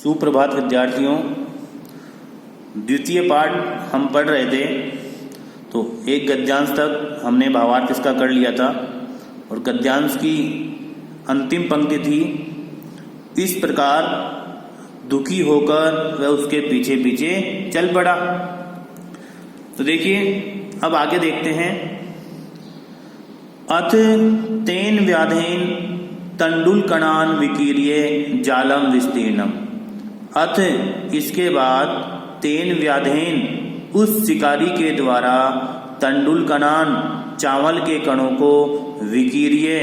सुप्रभात विद्यार्थियों। द्वितीय पाठ हम पढ़ रहे थे, तो एक गद्यांश तक हमने भावार्थ इसका कर लिया था और गद्यांश की अंतिम पंक्ति थी, इस प्रकार दुखी होकर वह उसके पीछे पीछे चल पड़ा। तो देखिए अब आगे देखते हैं। अथ तेन व्याधेन तंडुलकणान विकीर्य जालम विस्तीर्णम। अथ इसके बाद तेन व्याधेन उस शिकारी के द्वारा तंडुलकणान चावल के कणों को विकीर्य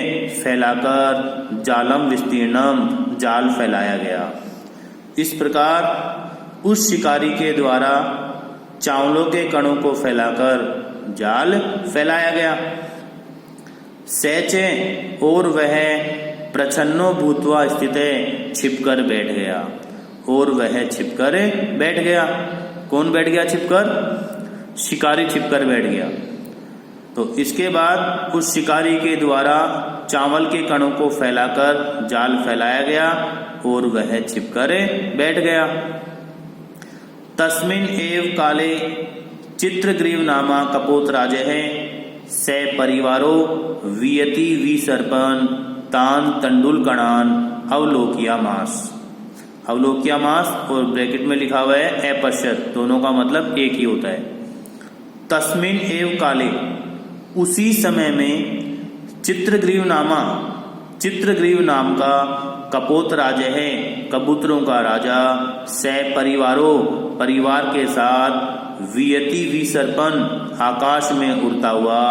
फैलाकर जालम विस्तीर्णम जाल फैलाया गया। इस प्रकार उस शिकारी के द्वारा चावलों के कणों को फैलाकर जाल फैलाया गया। सैचे और वह प्रछन्नो भूत्वा स्थिते छिपकर बैठ गया। और वह छिपकर बैठ गया। कौन बैठ गया छिपकर? शिकारी छिपकर बैठ गया। तो इसके बाद उस शिकारी के द्वारा चावल के कणों को फैलाकर जाल फैलाया गया और वह छिपकर बैठ गया। तस्मिन् एव काले चित्रग्रीव नामा कपोतराजः स परिवारो वियति विसर्पन् तान तंडुलकणान अवलोक्यामास। अवलोक्यामास और ब्रैकेट में लिखा हुआ है अपश्यत, दोनों का मतलब एक ही होता है। तस्मिन् एव काले उसी समय में चित्रग्रीव नाम का कपोतराज है, कबूतरों का राजा, स परिवारो परिवार के साथ, वियति विसर्पन आकाश में उड़ता हुआ,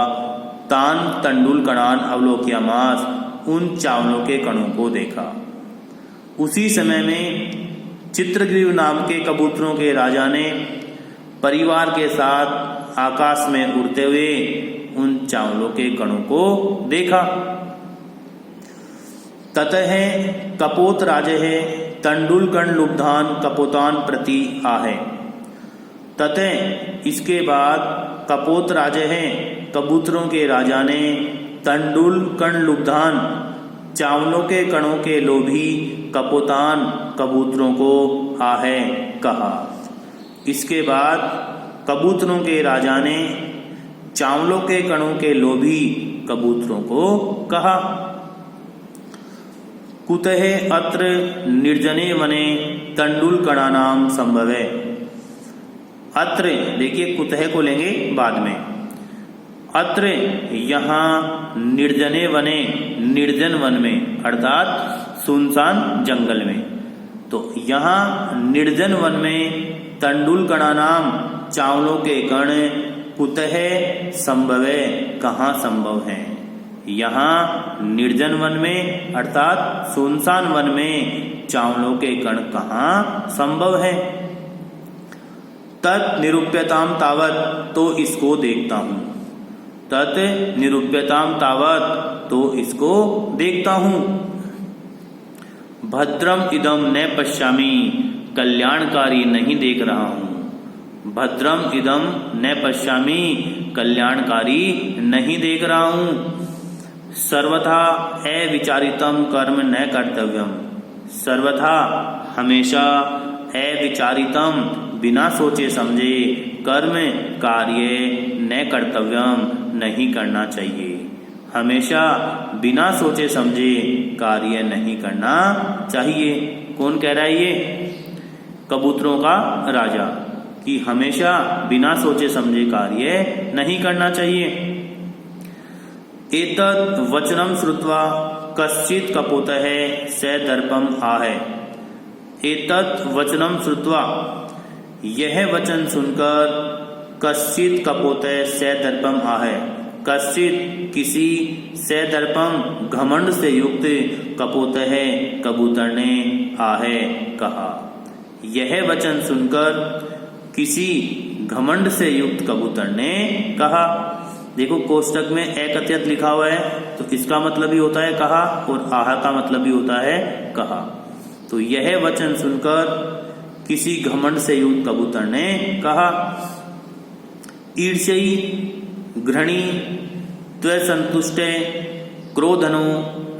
तान तंडुलकणान अवलोक्यामास उन चावलों के कणों को देखा। उसी समय में चित्रग्रीव नाम के कबूतरों के राजा ने परिवार के साथ आकाश में उड़ते हुए उन चावलों के कणों को देखा। ततः कपोतराजः तंडुलकण लुब्धान कपोतान प्रति आहे। ततः इसके बाद कपोतराजः कबूतरों के राजा ने तंडुलकण लुब्धान चावलों के कणों के लोभी कपोतान कबूतरों को आहे कहा। इसके बाद कबूतरों के राजा ने चावलों के कणों के लोभी कबूतरों को कहा। कुतः अत्र निर्जने वने तंडुलकणानाम संभवे। अत्र देखिए कुतः को लेंगे बाद में। अत्र यहाँ निर्जने वने, निर्जन वन में अर्थात सुनसान जंगल में। तो यहाँ निर्जन वन में तंडुलकणानाम चावलों के कण कुतः संभवे कहाँ संभव है। यहाँ निर्जन वन में अर्थात सुनसान वन में चावलों के कण कहाँ संभव है। तत् निरूप्यताम तावत तो इसको देखता हूँ। तत् निरूप्यताम तावत तो इसको देखता हूँ। भद्रम इदम न पश्यामि कल्याणकारी नहीं देख रहा हूँ। भद्रम इदम न पश्यामि कल्याणकारी नहीं देख रहा हूँ। सर्वथा अविचारितम कर्म न कर्तव्यम। सर्वथा हमेशा अविचारितम बिना सोचे समझे कर्म कार्य न कर्तव्यम नहीं करना चाहिए। हमेशा बिना सोचे समझे कार्य नहीं करना चाहिए। कौन कह रहा है? ये कबूतरों का राजा, कि हमेशा बिना सोचे समझे कार्य नहीं करना चाहिए। एतत् वचनम श्रुत्वा कश्चित् कपोतः स दर्पम आहे। एतत् वचनम श्रुत्वा यह वचन सुनकर कश्चित् कपोतः स दर्पम आहे। कश्चित् किसी, स दर्पम घमंड से युक्त, कपोतः कबूतर ने, आहे कहा। यह वचन सुनकर किसी घमंड से युक्त कबूतर ने कहा। देखो कोष्टक में एकत्यत लिखा हुआ है, तो इसका मतलब ही होता है कहा और आह का मतलब भी होता है कहा। तो यह वचन सुनकर किसी घमंड से युक्त कबूतर ने कहा। ईर्ष्यी घृणी त्वसंतुष्टे क्रोधनो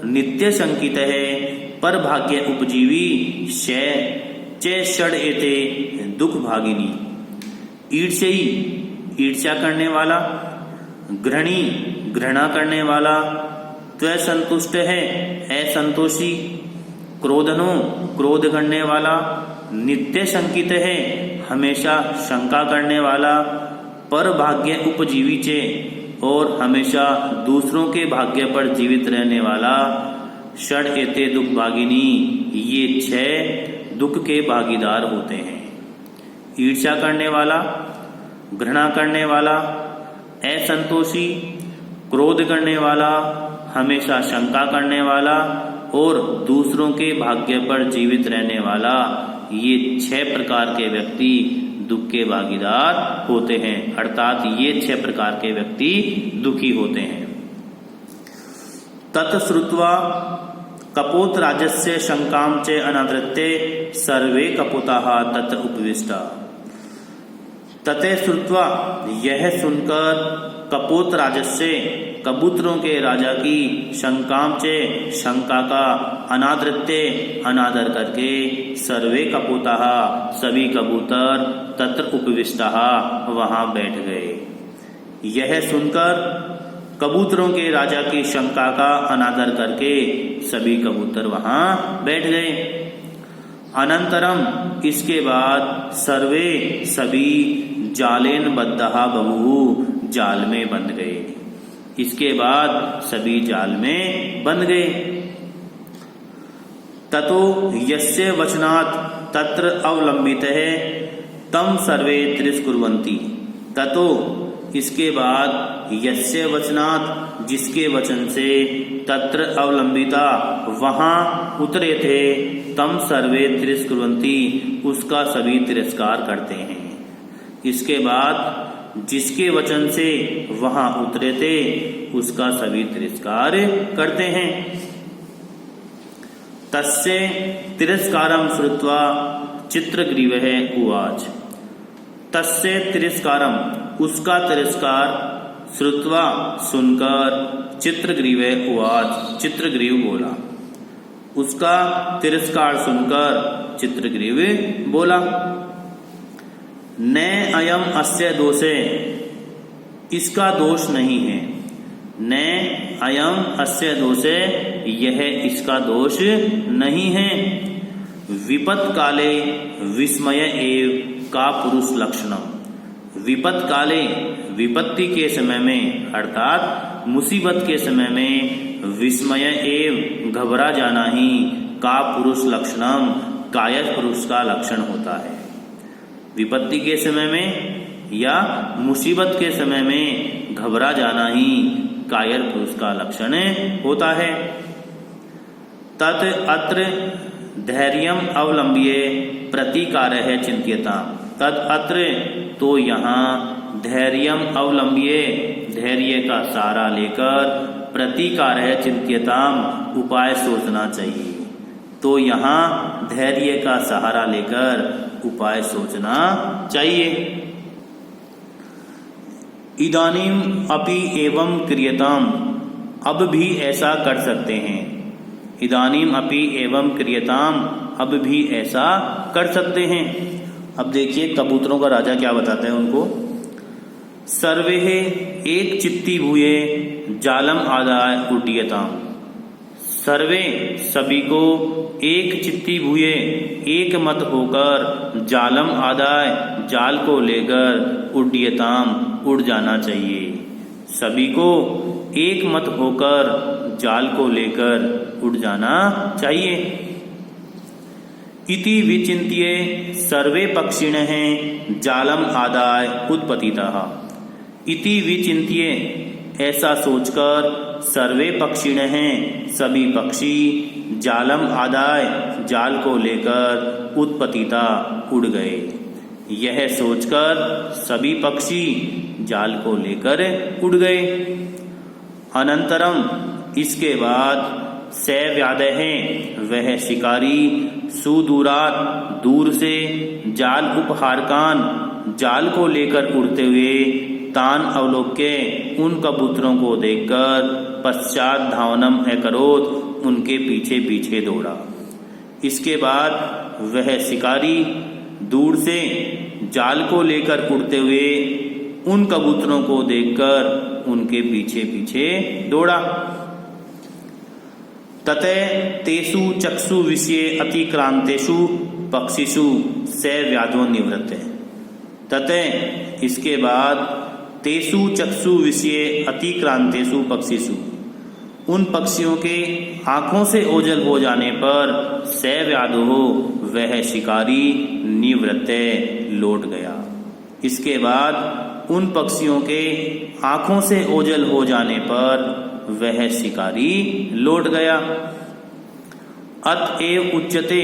नित्य संकित है पर भाग्य उपजीवी शय चे षड एते दुख भागिनी। ईर्ष्यई ईर्ष्या करने वाला, घृणी घृणा करने वाला, त्व संतुष्ट है असंतोषी, क्रोधनो क्रोध करने वाला, नित्य शंकित है हमेशा शंका करने वाला, पर भाग्य उपजीवी चे और हमेशा दूसरों के भाग्य पर जीवित रहने वाला, षड एते दुख भागिनी ये 6 दुख के भागीदार होते हैं। ईर्ष्या करने वाला, घृणा करने वाला, असंतोषी, क्रोध करने वाला, हमेशा शंका करने वाला और दूसरों के भाग्य पर जीवित रहने वाला, ये 6 प्रकार के व्यक्ति दुख के भागीदार होते हैं। अर्थात ये 6 प्रकार के व्यक्ति दुखी होते हैं। तत्श्रुत्वा कपोत राजस्य शंकाम च अनादृत्य सर्वे कपोताः तत्र उपविष्टा। तते श्रुत्वा यह सुनकर कपोत राजस्य कबूतरों के राजा की शंकाम चे शंका का अनादृत्य अनादर करके सर्वे कपोताः सभी कबूतर तत्र उपविष्टाः वहां बैठ गए। यह सुनकर कबूतरों के राजा की शंका का अनादर करके सभी कबूतर वहां बैठ गए। अनंतरम इसके बाद सर्वे सभी जालेन बद्धः बभूवुः जाल में बंध गए। इसके बाद सभी जाल में बंध गए। ततो यस्य वचनात् तत्र अवलंबितः तम सर्वे तिरस्कुर्वन्ति। ततो इसके बाद यस्य वचनात् जिसके वचन से तत्र अवलंबिता वहां उतरे थे, तम सर्वे तिरस्कुर्वन्ति उसका सभी तिरस्कार करते हैं। इसके बाद जिसके वचन से वहां उतरे थे उसका सभी तिरस्कार करते हैं। तस्य तिरस्कारम श्रुत्वा चित्रग्रीवः उवाच। तस्य तिरस्कारम उसका तिरस्कार श्रुत्वा सुनकर चित्रग्रीवः उवाच चित्रग्रीव बोला। उसका तिरस्कार सुनकर चित्रग्रीव बोला। न अयम अस्य दोषे इसका दोष नहीं है। न अयम अस्य दोषे यह इसका दोष नहीं है। विपत काले विस्मय एव का पुरुष लक्षणम। विपत काले विपत्ति के समय में अर्थात मुसीबत के समय में विस्मय एव घबरा जाना ही का पुरुष लक्षणम कायज पुरुष का लक्षण होता है। विपत्ति के समय में या मुसीबत के समय में घबरा जाना ही कायर पुरुष का लक्षण होता है। तत् अत्र धैर्यम अवलंब्य प्रतिकारः चिंत्यताम्। तत् अत्र तो यहाँ धैर्यम अवलंब्य धैर्य का सहारा लेकर प्रतिकारः चिंत्यताम् उपाय सोचना चाहिए। तो यहाँ धैर्य का सहारा लेकर उपाय सोचना चाहिए। इदानीम अपि एवं क्रियताम अब भी ऐसा कर सकते हैं। इदानीम अपि एवं क्रियताम अब भी ऐसा कर सकते हैं। अब देखिए कबूतरों का राजा क्या बताते हैं उनको। सर्वे एक चित्ती भूये जालम आदाय उड्डीयताम। सर्वे सभी को एक चित्ती भूये एक मत होकर जालम आदाय जाल को लेकर उड्डीयताम उड़ जाना चाहिए। सभी को एक मत होकर जाल को लेकर उड़ जाना चाहिए। इति विचिन्त्य सर्वे पक्षिणः जालम आदाय उत्पतिताः। इति विचिन्त्य ऐसा सोचकर सर्वे पक्षिणः सभी पक्षी जालम आदाय जाल को लेकर उत्पतिता उड़ गए। यह सोचकर सभी पक्षी जाल को लेकर उड़ गए। अनंतरम इसके बाद स व्यादः वह शिकारी सुदूरात दूर से जाल उपहारकान जाल को लेकर उड़ते हुए तान अवलोक्य उन कबूतरों को देखकर पश्चात धावनम अकरोत उनके पीछे पीछे दौड़ा। इसके बाद वह शिकारी दूर से जाल को लेकर उड़ते हुए उन कबूतरों को देखकर उनके पीछे पीछे दौड़ा। ततः तेषु चक्षु विषये अतिक्रांतेषु पक्षिषु स व्याधो निवृत्ते। ततः इसके बाद तेषु चक्षु विषये अतिक्रांतेषु पक्षिषु, उन पक्षियों के आंखों से ओझल हो जाने पर स व्याधो वह शिकारी निवृत्ते लौट गया। इसके बाद उन पक्षियों के आंखों से ओझल हो जाने पर वह शिकारी लौट गया। अतएव उच्यते,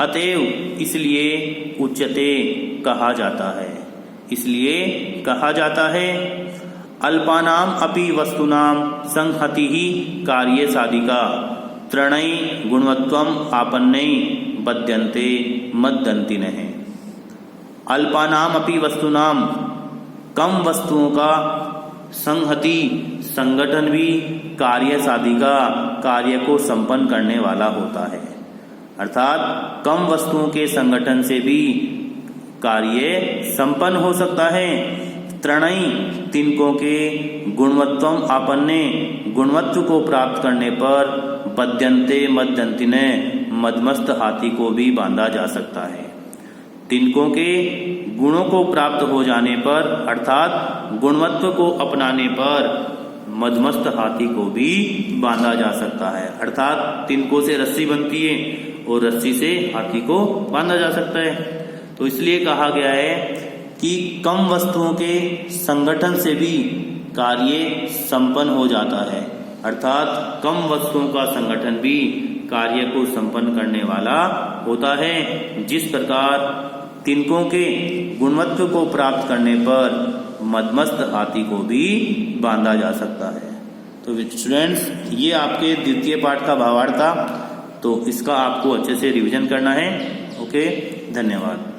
अतएव इसलिए उच्यते कहा जाता है, इसलिए कहा जाता है। अल्पानाम अपि वस्तुनाम संहति ही कार्ये साधिका त्रणै गुणवत्वम आपन्नै बध्यन्ते मद्दन्तिनः। अल्पानाम अपि वस्तुनाम, कम वस्तुओं का संहति संगठन भी कार्य साधिका कार्य को संपन्न करने वाला होता है। अर्थात कम वस्तुओं के संगठन से भी कार्य संपन्न हो सकता है। त्रणै तिनकों के गुणवत्वम आपन्ने, गुणवत्व को प्राप्त करने पर बध्यन्ते मद्दन्तिने, मदमस्त हाथी को भी बांधा जा सकता है। तिनकों के गुणों को प्राप्त हो जाने पर अर्थात गुणवत्व को अपनाने पर मदमस्त हाथी को भी बांधा जा सकता है। अर्थात तिनकों से रस्सी बनती है और रस्सी से हाथी को बांधा जा सकता है। तो इसलिए कहा गया है कि कम वस्तुओं के संगठन से भी कार्य संपन्न हो जाता है। अर्थात कम वस्तुओं का संगठन भी कार्य को संपन्न करने वाला होता है। जिस प्रकार तिनकों के गुणवत्व को प्राप्त करने पर मदमस्त हाथी को भी बांधा जा सकता है। तो स्टूडेंट्स, ये आपके द्वितीय पाठ का भावार्थ था, तो इसका आपको अच्छे से रिवीजन करना है। ओके, धन्यवाद।